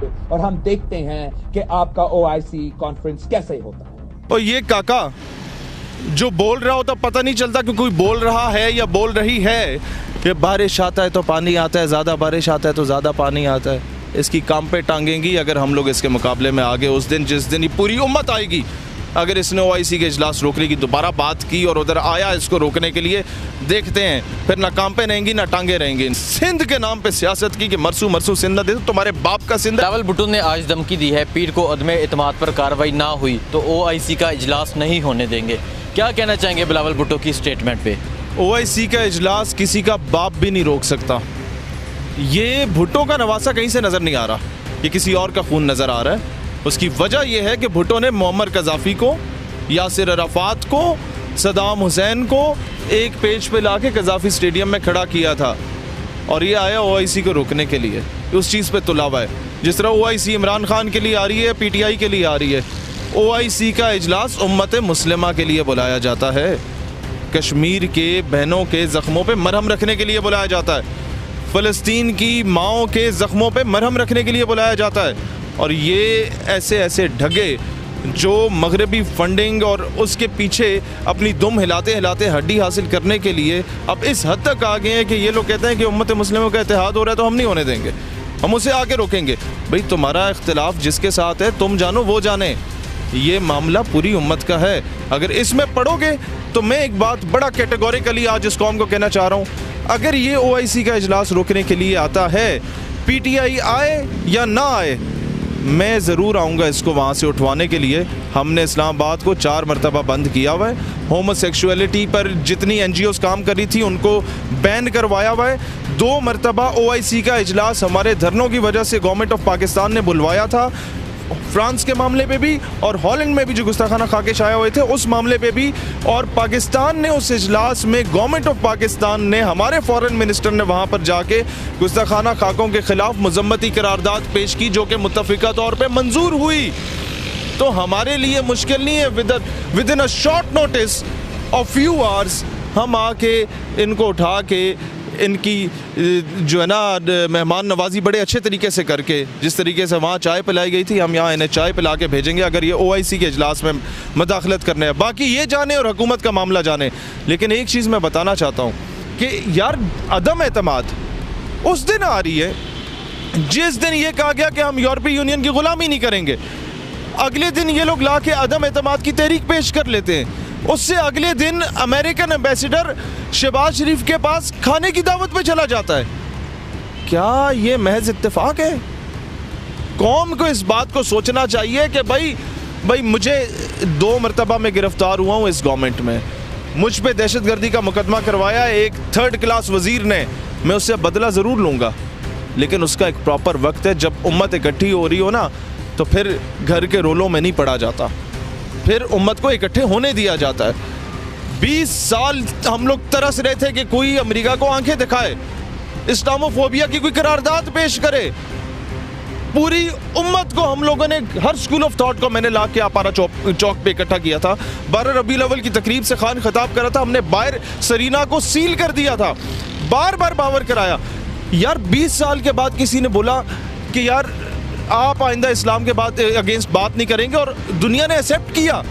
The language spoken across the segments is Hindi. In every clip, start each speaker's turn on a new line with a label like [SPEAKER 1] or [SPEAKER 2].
[SPEAKER 1] और हम देखते हैं कि आपका OIC कॉन्फ्रेंस कैसे होता है।
[SPEAKER 2] और ये काका जो बोल रहा होता पता नहीं चलता कि कोई बोल रहा है या बोल रही है। कि बारिश आता है तो पानी आता है, ज़्यादा बारिश आता है तो ज़्यादा पानी आता है। इसकी काम पे टांगेंगी अगर हम लोग इसके मुकाबले में आगे उस दिन जिस दिन ये पूरी उम्मत आएगी। अगर इसने OIC के इजलास रोकने की दोबारा बात की और उधर आया इसको रोकने के लिए, देखते हैं फिर ना काम पे रहेंगी ना टांगे रहेंगी। सिंध के नाम पे सियासत की कि मरसू मरसू सिंध न दे, तो तुम्हारे बाप का सिंध।
[SPEAKER 3] बिलावल भुट्टो ने आज धमकी दी है, पीर को अदम एतमाद पर कार्रवाई ना हुई तो OIC का इजलास नहीं होने देंगे। क्या कहना चाहेंगे बिलावल भुट्टो की स्टेटमेंट पे?
[SPEAKER 2] OIC का इजलास किसी का बाप भी नहीं रोक सकता। ये भुट्टो का नवासा कहीं से नज़र नहीं आ रहा, ये किसी और का खून नज़र आ रहा है। उसकी वजह यह है कि भुट्टो ने मुअम्मर कज़ाफ़ी को, यासिर अराफात को, सदाम हुसैन को एक पेज पे लाके कज़ाफ़ी स्टेडियम में खड़ा किया था और ये आया OIC को रोकने के लिए। उस चीज़ पे तुला हुआ है। जिस तरह OIC इमरान खान के लिए आ रही है, PTI के लिए आ रही है। OIC का इजलास उम्मत मुस्लिमा के लिए बुलाया जाता है। कश्मीर के बहनों के ज़ख्मों पे मरहम रखने के लिए बुलाया जाता है। फ़लस्तीन की माओं के ज़ख्मों पे मरहम रखने के लिए बुलाया जाता है। और ये ऐसे ऐसे ढगे जो मगरबी फंडिंग और उसके पीछे अपनी दुम हिलाते हिलाते हड्डी हासिल करने के लिए अब इस हद तक आ गए हैं कि ये लोग कहते हैं कि उम्मत मुस्लिमों का इत्तेहाद हो रहा है तो हम नहीं होने देंगे, हम उसे आके रोकेंगे। भाई तुम्हारा इख्तिलाफ जिसके साथ है तुम जानो वो जाने, ये मामला पूरी उम्मत का है। अगर इसमें पढ़ोगे तो मैं एक बात बड़ा कैटेगोरिकली आज इस कौम को कहना चाह रहा हूँ, अगर ये OIC का इजलास रोकने के लिए आता है, PTI आए या ना आए, मैं ज़रूर आऊँगा इसको वहाँ से उठवाने के लिए। हमने इस्लामाबाद को 4 मरतबा बंद किया हुआ है। होमोसेक्सुअलिटी पर जितनी NGOs काम कर रही थी उनको बैन करवाया हुआ है। 2 मरतबा OIC का इजलास हमारे धरनों की वजह से गवर्नमेंट ऑफ पाकिस्तान ने बुलवाया था। फ्रांस के मामले पे भी और हॉलैंड में भी जो गुस्ताखाना खाके छाया हुए थे उस मामले पे भी। और पाकिस्तान ने उस इजलास में गवर्नमेंट ऑफ पाकिस्तान ने, हमारे फॉरेन मिनिस्टर ने वहाँ पर जाके गुस्ताखाना खाकों के खिलाफ मजम्मती करारदाद पेश की जो कि मुत्तफ़िका तौर पे मंजूर हुई। तो हमारे लिए मुश्किल नहीं है, with in a short notice of few hours हम आके इनको उठा के इनकी जो है ना मेहमान नवाजी बड़े अच्छे तरीके से करके, जिस तरीके से वहाँ चाय पिलाई गई थी, हम यहाँ इन्हें चाय पिला के भेजेंगे अगर ये OIC के इजलास में मदाखलत करने हैं। बाकी ये जाने और हुकूमत का मामला जाने। लेकिन एक चीज़ मैं बताना चाहता हूँ कि यार अदम एतमाद उस दिन आ रही है जिस दिन ये कहा गया कि हम यूरोपीय यूनियन की ग़ुलामी नहीं करेंगे। अगले दिन ये लोग ला के अदम एतमाद की तहरीक पेश कर लेते हैं। उससे अगले दिन अमेरिकन एम्बेसडर शहबाज शरीफ के पास खाने की दावत पे चला जाता है। क्या ये महज इत्तेफाक है? कौम को इस बात को सोचना चाहिए कि भाई मुझे 2 मरतबा में गिरफ्तार हुआ हूँ इस गवर्नमेंट में, मुझ पे दहशतगर्दी का मुकदमा करवाया एक 3rd क्लास वजीर ने, मैं उससे बदला ज़रूर लूँगा। लेकिन उसका एक प्रॉपर वक्त है। जब उम्मत इकट्ठी हो रही हो ना तो फिर घर के रोलों में नहीं पड़ा जाता, फिर उम्मत को इकट्ठे होने दिया जाता है। 20 साल हम लोग तरस रहे थे कि कोई अमेरिका को आंखें दिखाए, इस्लामोफोबिया की कोई करारदाद पेश करे। पूरी उम्मत को हम लोगों ने, हर स्कूल ऑफ थॉट को मैंने ला के आपारा चौक पे इकट्ठा किया था। 12 रबीउल अव्वल की तकरीब से खान खिताब करा था, हमने बाहर सरीना को सील कर दिया था, बार बार बावर कराया। यार 20 साल के बाद किसी ने बोला कि यार आप आइंदा इस्लाम के बाद अगेंस्ट बात नहीं करेंगे, और दुनिया ने एक्सेप्ट किया।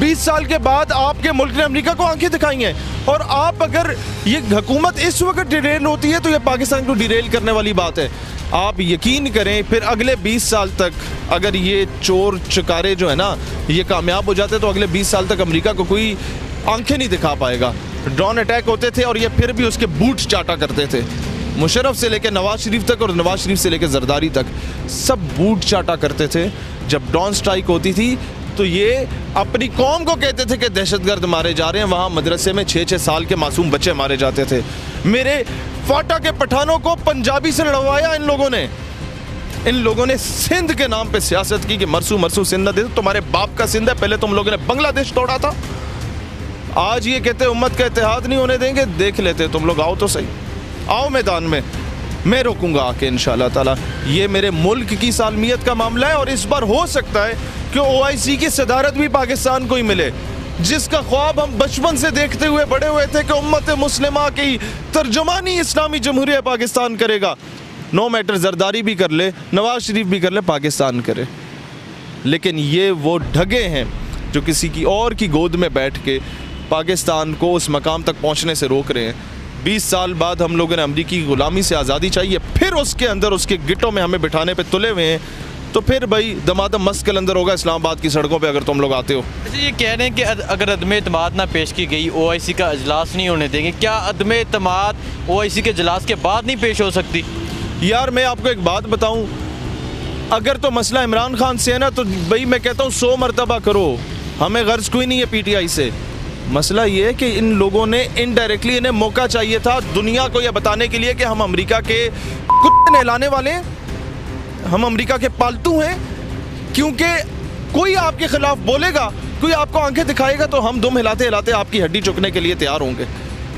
[SPEAKER 2] 20 साल के बाद आपके मुल्क ने अमेरिका को आंखें दिखाई हैं। और आप अगर ये हुकूमत इस वक्त डिरेल होती है तो ये पाकिस्तान को डिरेल करने वाली बात है। आप यकीन करें फिर अगले 20 साल तक अगर ये चोर चकारे जो है ना ये कामयाब हो जाते तो अगले 20 साल तक अमेरिका को कोई आंखें नहीं दिखा पाएगा। ड्रोन अटैक होते थे और ये फिर भी उसके बूट चाटा करते थे। मुशर्रफ से लेकर नवाज शरीफ तक और नवाज शरीफ से लेकर जरदारी तक सब बूट चाटा करते थे। जब ड्रोन स्ट्राइक होती थी तो ये अपनी कौम को कहते थे कि दहशतगर्द मारे जा रहे हैं। वहाँ मदरसे में 6-6 साल के मासूम बच्चे मारे जाते थे। मेरे फाटा के पठानों को पंजाबी से लड़वाया इन लोगों ने सिंध के नाम पे सियासत की कि मरसू मरसू सिंध न दे, तुम्हारे बाप का सिंध है। पहले तुम लोगों ने बांग्लादेश तोड़ा था, आज ये कहते उम्मत का इत्तेहाद नहीं होने देंगे। देख लेते तुम लोग, आओ तो सही, आओ मैदान में, मैं रोकूंगा आके इंशाल्लाह ताला। ये मेरे मुल्क की सालमियत का मामला है और इस बार हो सकता है कि OIC की सदारत भी पाकिस्तान को ही मिले, जिसका ख्वाब हम बचपन से देखते हुए बड़े हुए थे कि उम्मत मुस्लिमा की तर्जुमानी इस्लामी जमहूरियत पाकिस्तान करेगा। नो मैटर जरदारी भी कर ले, नवाज शरीफ भी कर ले, पाकिस्तान करे। लेकिन ये वो ढगे हैं जो किसी की और की गोद में बैठ के पाकिस्तान को उस मकाम तक पहुंचने से रोक रहे हैं। 20 साल बाद हम लोगों ने अमरीकी गुलामी से आज़ादी चाहिए, फिर उसके अंदर उसके गिटों में हमें बिठाने पे तुले हुए हैं, तो फिर भाई दमादम मस्त कलंदर होगा इस्लामाबाद की सड़कों पे अगर तुम लोग आते हो।
[SPEAKER 3] अच्छा, ये कह रहे हैं कि अगर अदम एतमाद ना पेश की गई OIC का अजलास नहीं होने देंगे। क्या अदम एतमाद OIC के अजलास के बाद नहीं पेश हो सकती?
[SPEAKER 2] यार मैं आपको एक बात बताऊं, अगर तो मसला इमरान खान से है ना, तो भाई मैं कहता हूँ 100 मरतबा करो, हमें गर्ज कोई नहीं है PTI से। मसला ये है कि इन लोगों ने इनडायरेक्टली इन्हें मौका चाहिए था दुनिया को यह बताने के लिए कि हम अमेरिका के कुत्ते नहलाने वाले हैं, हम अमेरिका के पालतू हैं, क्योंकि कोई आपके खिलाफ बोलेगा, कोई आपको आंखें दिखाएगा तो हम दुम हिलाते हिलाते आपकी हड्डी चुकने के लिए तैयार होंगे।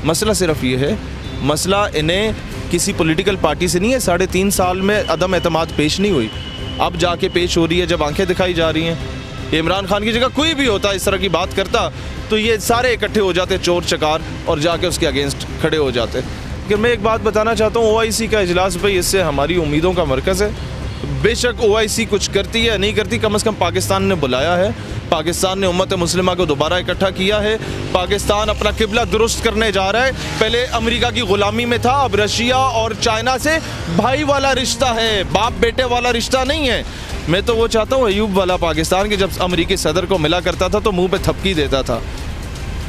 [SPEAKER 2] मसला सिर्फ ये है, मसला इन्हें किसी पॉलिटिकल पार्टी से नहीं है। 3.5 साल में अदम एतमाद पेश नहीं हुई, अब जाके पेश हो रही है जब आंखें दिखाई जा रही हैं। इमरान खान की जगह कोई भी होता इस तरह की बात करता तो ये सारे इकट्ठे हो जाते चोर चकार और जाके उसके अगेंस्ट खड़े हो जाते। लेकिन मैं एक बात बताना चाहता हूँ, OIC का इजलास भाई इससे हमारी उम्मीदों का मरकज़ है। बेशक OIC कुछ करती है नहीं करती, कम से कम पाकिस्तान ने बुलाया है, पाकिस्तान ने उम्मत मुस्लिमा को दोबारा इकट्ठा किया है, पाकिस्तान अपना किबला दुरुस्त करने जा रहा है। पहले अमेरिका की गुलामी में था, अब रशिया और चाइना से भाई वाला रिश्ता है, बाप बेटे वाला रिश्ता नहीं है। मैं तो वो चाहता हूँ अयूब वाला पाकिस्तान की, जब अमेरिकी सदर को मिला करता था तो मुंह पे थपकी देता था।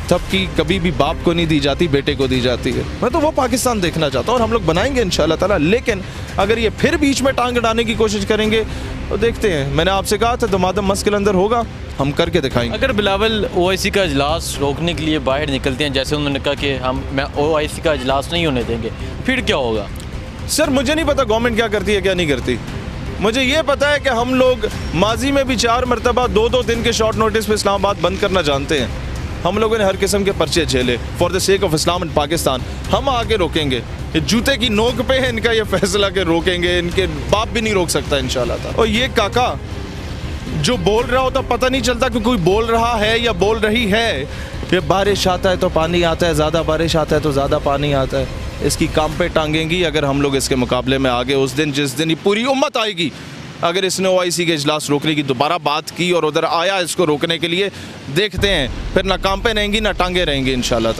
[SPEAKER 2] थपकी कभी भी बाप को नहीं दी जाती, बेटे को दी जाती है। मैं तो वो पाकिस्तान देखना चाहता हूँ और हम लोग बनाएंगे इंशाल्लाह ताला। लेकिन अगर ये फिर बीच में टांग अड़ाने की कोशिश करेंगे तो देखते हैं। मैंने आपसे कहा था दमादम मस्किल अंदर होगा, हम करके दिखाएंगे।
[SPEAKER 3] अगर बिलावल OIC का इजलास रोकने के लिए बाहर निकलते हैं, जैसे उन्होंने कहा कि हम OIC का इजलास नहीं होने देंगे, फिर क्या होगा?
[SPEAKER 2] सर मुझे नहीं पता गवर्नमेंट क्या करती है क्या नहीं करती। मुझे ये पता है कि हम लोग माजी में भी 4 मरतबा 2-2 दिन के शॉर्ट नोटिस पे इस्लामाबाद बंद करना जानते हैं। हम लोगों ने हर किस्म के पर्चे झेले for the sake of Islam in Pakistan. हम आगे रोकेंगे, जूते की नोक पे है इनका ये फैसला के रोकेंगे, इनके बाप भी नहीं रोक सकता इंशाल्लाह। और ये काका जो बोल रहा होता पता नहीं चलता कि कोई बोल रहा है या बोल रही है। ये बारिश आता है तो पानी आता है, ज़्यादा बारिश आता है तो ज़्यादा पानी आता है। इसकी काम पे टांगेंगी अगर हम लोग इसके मुकाबले में आगे। उस दिन जिस दिन ये पूरी उम्मत आएगी, अगर इसने OIC के इजलास रोकने की दोबारा बात की और उधर आया इसको रोकने के लिए, देखते हैं फिर ना काम पे रहेंगी ना टांगे रहेंगी इंशाल्लाह।